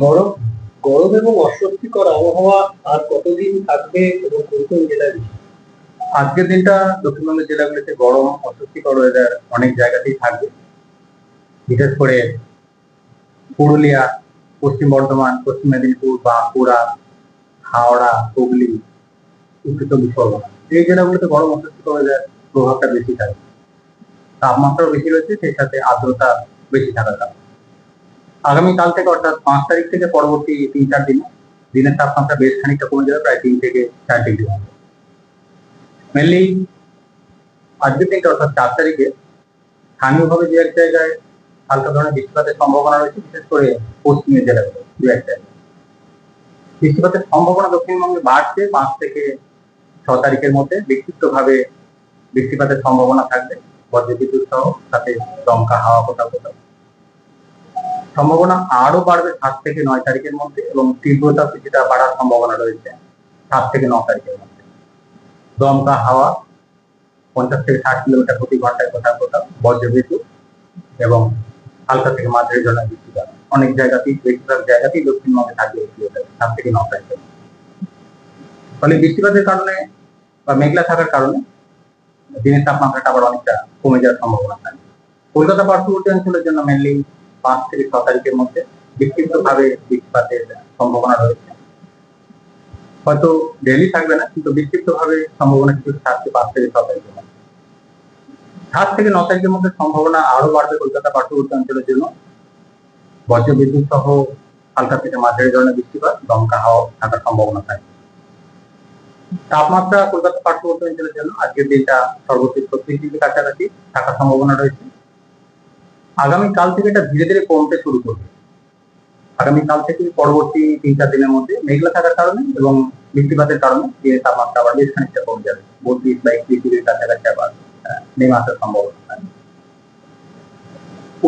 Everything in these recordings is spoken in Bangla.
গরম গরম এবং অস্বস্তিকর আবহাওয়া আর কতদিন থাকবে এবং কোন কোন জেলায়? আজকের দিনটা দক্ষিণবঙ্গের জেলাগুলিতে গরম অস্বস্তিকর ওয়েদার অনেক জায়গাতেই থাকবে। বিশেষ করে পুরুলিয়া, পশ্চিম বর্ধমান, পশ্চিম মেদিনীপুর, বাঁকুড়া, হাওড়া, হুগলি, উত্তর চব্বিশ পরগনা, এই জেলাগুলোতে গরম অস্বস্তিকর ওয়েদার প্রভাবটা বেশি থাকে। তাপমাত্রাও বেশি রয়েছে, সেই সাথে আর্দ্রতা বেশি থাকার কারণে আগামীকাল থেকে অর্থাৎ 5 তারিখ থেকে পরবর্তী 3-4 দিনে দিনের তাপমাত্রা বেশ খানিকটা কমে যাবে, প্রায় 3 থেকে 4 ডিগ্রি মতো। মেনলি আজকের দিনটা অর্থাৎ 4 তারিখে স্থানীয়ভাবে দু এক জায়গায় হালকা ধরনের বৃষ্টিপাতের সম্ভাবনা রয়েছে, বিশেষ করে পশ্চিমের জেলাগুলো দু এক জায়গায় বৃষ্টিপাতের সম্ভাবনা দক্ষিণবঙ্গে বাড়ছে। 5 থেকে 6 তারিখের মধ্যে বিক্ষিপ্তভাবে বৃষ্টিপাতের সম্ভাবনা থাকবে, বজ্রবিদ্যুৎ সহ, সাথে দমকা হাওয়া কোথাও কোথাও। সম্ভাবনা আরো বাড়বে 7 থেকে 9 তারিখের মধ্যে, এবং তীব্রতা কিছুটা বাড়ার সম্ভাবনা রয়েছে 7 থেকে 9 তারিখের মধ্যে। দমকা হাওয়া 50 থেকে 60 কিলোমিটার প্রতি ঘন্টায় কোথাও কোথাও, বজ্রবিদ্যুৎ এবং হালকা থেকে মাঝারি ধরনের বৃষ্টিপাত অনেক জায়গাতেই, বেশিরভাগ জায়গাতেই দক্ষিণবঙ্গে থাকবে 7 থেকে 9 তারিখে। ফলে বৃষ্টিপাতের কারণে বা মেঘলা থাকার কারণে দিনের তাপমাত্রাটা আবার অনেকটা কমে যাওয়ার সম্ভাবনা থাকে। কলকাতা পার্শ্ববর্তী অঞ্চলের জন্য মেনলি 5 থেকে 6 তারিখের মধ্যে বিক্ষিপ্তভাবে বৃষ্টিপাতের সম্ভাবনা রয়েছে। হয়তো ডেইলি থাকবে না, কিন্তু বিক্ষিপ্তভাবে সম্ভাবনা কিছু থাকছে 5 থেকে 6 তারিখের মধ্যে। 7 থেকে 9 তারিখের মধ্যে সম্ভাবনা আরো বাড়বে কলকাতা পার্শ্ববর্তী অঞ্চলের জন্য। বজ্রবিদ্যুৎ সহ হালকা থেকে মাঝারি ধরনের বৃষ্টিপাত, দমকা হাওয়া থাকার সম্ভাবনা থাকে। তাপমাত্রা কলকাতা পার্শ্ববর্তী অঞ্চলের জন্য আজকের দিনটা সর্বোচ্চ 36 ডিগ্রি কাছাকাছি থাকার সম্ভাবনা রয়েছে। আগামীকাল থেকে এটা ধীরে ধীরে কমতে শুরু করবে। আগামীকাল থেকে পরবর্তী 3-4 দিনের মধ্যে মেঘলা থাকার কারণে এবং বৃষ্টিপাতের কারণে দিনের তাপমাত্রা আবার বেশ খানিকটা কমে যাবে, 32 বা 31 ডিগ্রির কাছাকাছি আবার নেমে আসার সম্ভাবনা থাকে।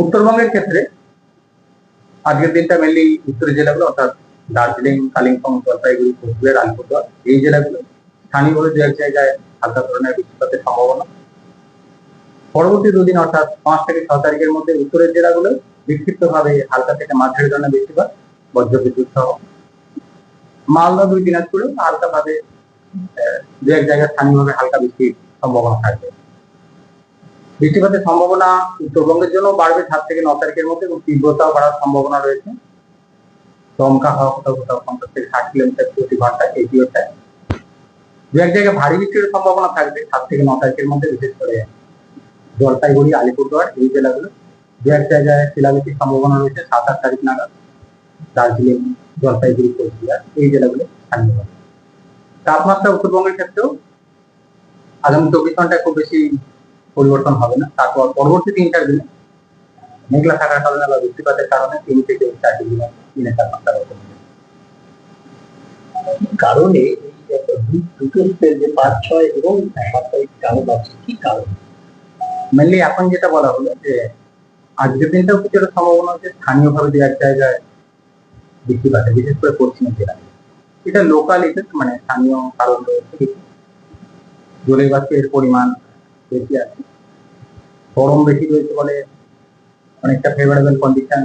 উত্তরবঙ্গের ক্ষেত্রে আজকের দিনটা মেনলি উত্তরের জেলাগুলো অর্থাৎ দার্জিলিং, কালিম্পং, জলপাইগুড়ি, কোচবিহার, আলিপুরদুয়ার, এই জেলাগুলো স্থানীয়ভাবে দু এক জায়গায় হালকা ধরনের বৃষ্টিপাতের সম্ভাবনা। পরবর্তী দুদিন অর্থাৎ 5 থেকে 6 তারিখের মধ্যে উত্তরের জেলাগুলো বিক্ষিপ্তভাবে হালকা থেকে মাঝারি ধরনের বৃষ্টিপাত, বজ্রবিদ্যুৎ সহ। মালদা, 2 দিনাজপুরে হালকা ভাবে দু এক জায়গায় স্থানীয়ভাবে হালকা বৃষ্টির সম্ভাবনা থাকবে। বৃষ্টিপাতের সম্ভাবনা উত্তরবঙ্গের জন্য বাড়বে 7 থেকে 9 তারিখের মধ্যে, এবং তীব্রতাও বাড়ার সম্ভাবনা রয়েছে। দমকা হাওয়া কোথাও কোথাও 50 থেকে 60 কিলোমিটার প্রতি ঘন্টায় এই পিরিয়ডটায়। দু এক জায়গায় ভারী বৃষ্টির সম্ভাবনা থাকবে 7 থেকে 9 তারিখের মধ্যে, বিশেষ করে জলপাইগুড়ি, আলিপুরদুয়ার, এই জেলাগুলো। দু এক জায়গায় শিলাবৃষ্টির সম্ভাবনা রয়েছে 7-8 তারিখ নাগাদ, দার্জিলিং, জলপাইগুড়ি, কোচবিহার, এই জেলাগুলো স্থানীয়ভাবে। তাপমাত্রা উত্তরবঙ্গের ক্ষেত্রেও আগামী 24 ঘন্টায় খুব বেশি পরিবর্তন হবে না। তারপর পরবর্তী 3-4 দিনে মেঘলা থাকার কারণে বা বৃষ্টিপাতের কারণে 3 থেকে 4 ডিগ্রি দিনের তাপমাত্রা কমে যাবে। কারণে দুটো স্পেল যে 5, 6 এবং 7 তারিখ আরো বাড়ছে, কি কারণ? মেনলি এখন যেটা বলা হলো যে আজকের দিনটাও কিছুটা সম্ভাবনা হচ্ছে স্থানীয়ভাবে দু এক জায়গায় বৃষ্টিপাতে, বিশেষ করে পশ্চিমের জেলায়। এটা লোকাল ইফেক্ট, মানে স্থানীয় কারণ রয়েছে। জলীয় বাষ্পের পরিমাণ বেশি আছে, গরম বেশি রয়েছে বলে অনেকটা ফেভারেবল কন্ডিশন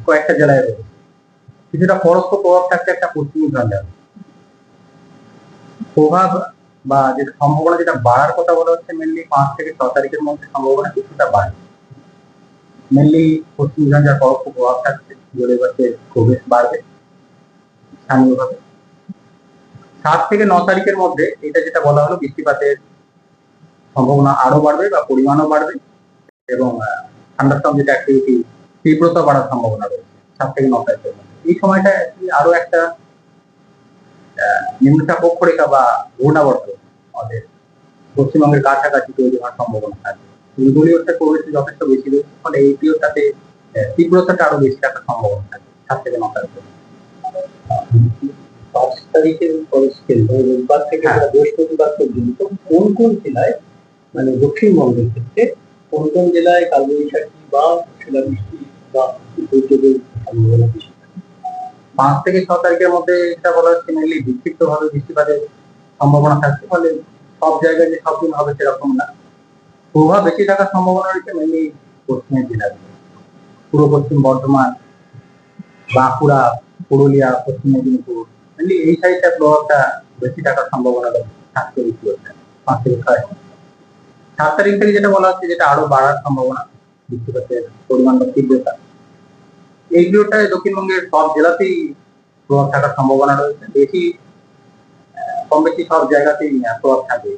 কয়েকটা জেলায় রয়েছে। কিছুটা পরোক্ষ প্রভাব থাকছে একটা পশ্চিমী ঝঞ্ঝার প্রভাব, বা যেটা সম্ভাবনা যেটা বাড়ার কথা বলা হচ্ছে মেনলি 5 থেকে 6 তারিখের মধ্যে সম্ভাবনা কিছুটা বাড়ে। মেনলি পশ্চিম ঝঞ্ঝার পরোক্ষ প্রভাব থাকছে, জলীয় বাষ্পের প্রবেশ বাড়বে স্থানীয়ভাবে। 7 থেকে 9 তারিখের মধ্যে এটা যেটা বলা হলো বৃষ্টিপাতের সম্ভাবনা আরো বাড়বে বা পরিমাণও বাড়বে, এবং থান্ডারস্টর্ম যেটা অ্যাক্টিভিটি তীব্রতা বাড়ার সম্ভাবনা রয়েছে 7 থেকে 9 তারিখের মধ্যে। এই সময়টা আরো একটা নিম্নচাপ অক্ষরেখা বা ঘূর্ণাবর্ত আমাদের পশ্চিমবঙ্গের কাছাকাছি তৈরি হওয়ার সম্ভাবনা থাকে। উপকূলীয়তার প্রবেশে যথেষ্ট বেশি রয়েছে, ফলে এই পিরিয়ডটাতে তীব্রতাটা আরো বেশি থাকার সম্ভাবনা থাকে 7 থেকে 9 তারিখের। 5 তারিখের পরে স্কেল রোববার থেকে বৃহস্পতিবার পর্যন্ত কোন কোন জেলায়, মানে দক্ষিণবঙ্গের ক্ষেত্রে কোন কোন জেলায় কালবৈশাখী বা শিলাবৃষ্টি বা দুর্যোগের সম্ভাবনা বেশি? 5 থেকে 6 তারিখের মধ্যে এটা বলা হচ্ছে মেনলি বিক্ষিপ্তভাবে বৃষ্টিপাতের সম্ভাবনা থাকছে, ফলে সব জায়গায় যে সব দিন হবে সেরকম না। প্রভাব বেশি থাকার সম্ভাবনা রয়েছে মেনলি পশ্চিমের জেলাগুলো, পূর্ব পশ্চিম বর্ধমান, বাঁকুড়া, পুরুলিয়া, পশ্চিম মেদিনীপুর, mainly এই সাইডটা প্রভাবটা বেশি থাকার সম্ভাবনা থাকতে বেশি হচ্ছে 5 থেকে 6 মাস। 7 তারিখ থেকে যেটা বলা হচ্ছে, যেটা আরো বাড়ার সম্ভাবনা, বৃষ্টিপাতের পরিমাণ বা তীব্রতা, এইগুলোটায় দক্ষিণবঙ্গের সব জেলাতেই প্রভাব থাকার সম্ভাবনা রয়েছে। কম বেশি সব জায়গাতেই প্রভাব থাকবে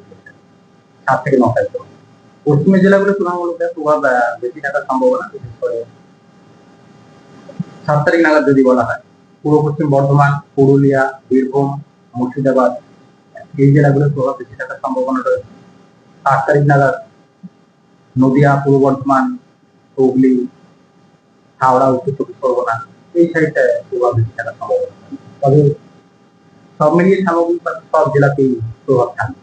7 থেকে 9 তারিখ। পশ্চিমের জেলাগুলো তুলনামূলক প্রভাব বেশি থাকার সম্ভাবনা, বিশেষ করে 7 তারিখ নাগাদ যদি বলা হয়, পূর্ব পশ্চিম বর্ধমান, পুরুলিয়া, বীরভূম, মুর্শিদাবাদ, এই জেলাগুলোর প্রভাব বেশি থাকার সম্ভাবনা রয়েছে। 8 তারিখ নাগাদ নদিয়া, পূর্ব বর্ধমান, হুগলি, হাওড়া, উত্তর চব্বিশ পরগনা, এই সাইডটায় প্রভাব বেশি থাকার সম্ভাবনা। তবে সব মিলিয়ে সামগ্রিকভাবে সব জেলাতেই প্রভাব থাকবে।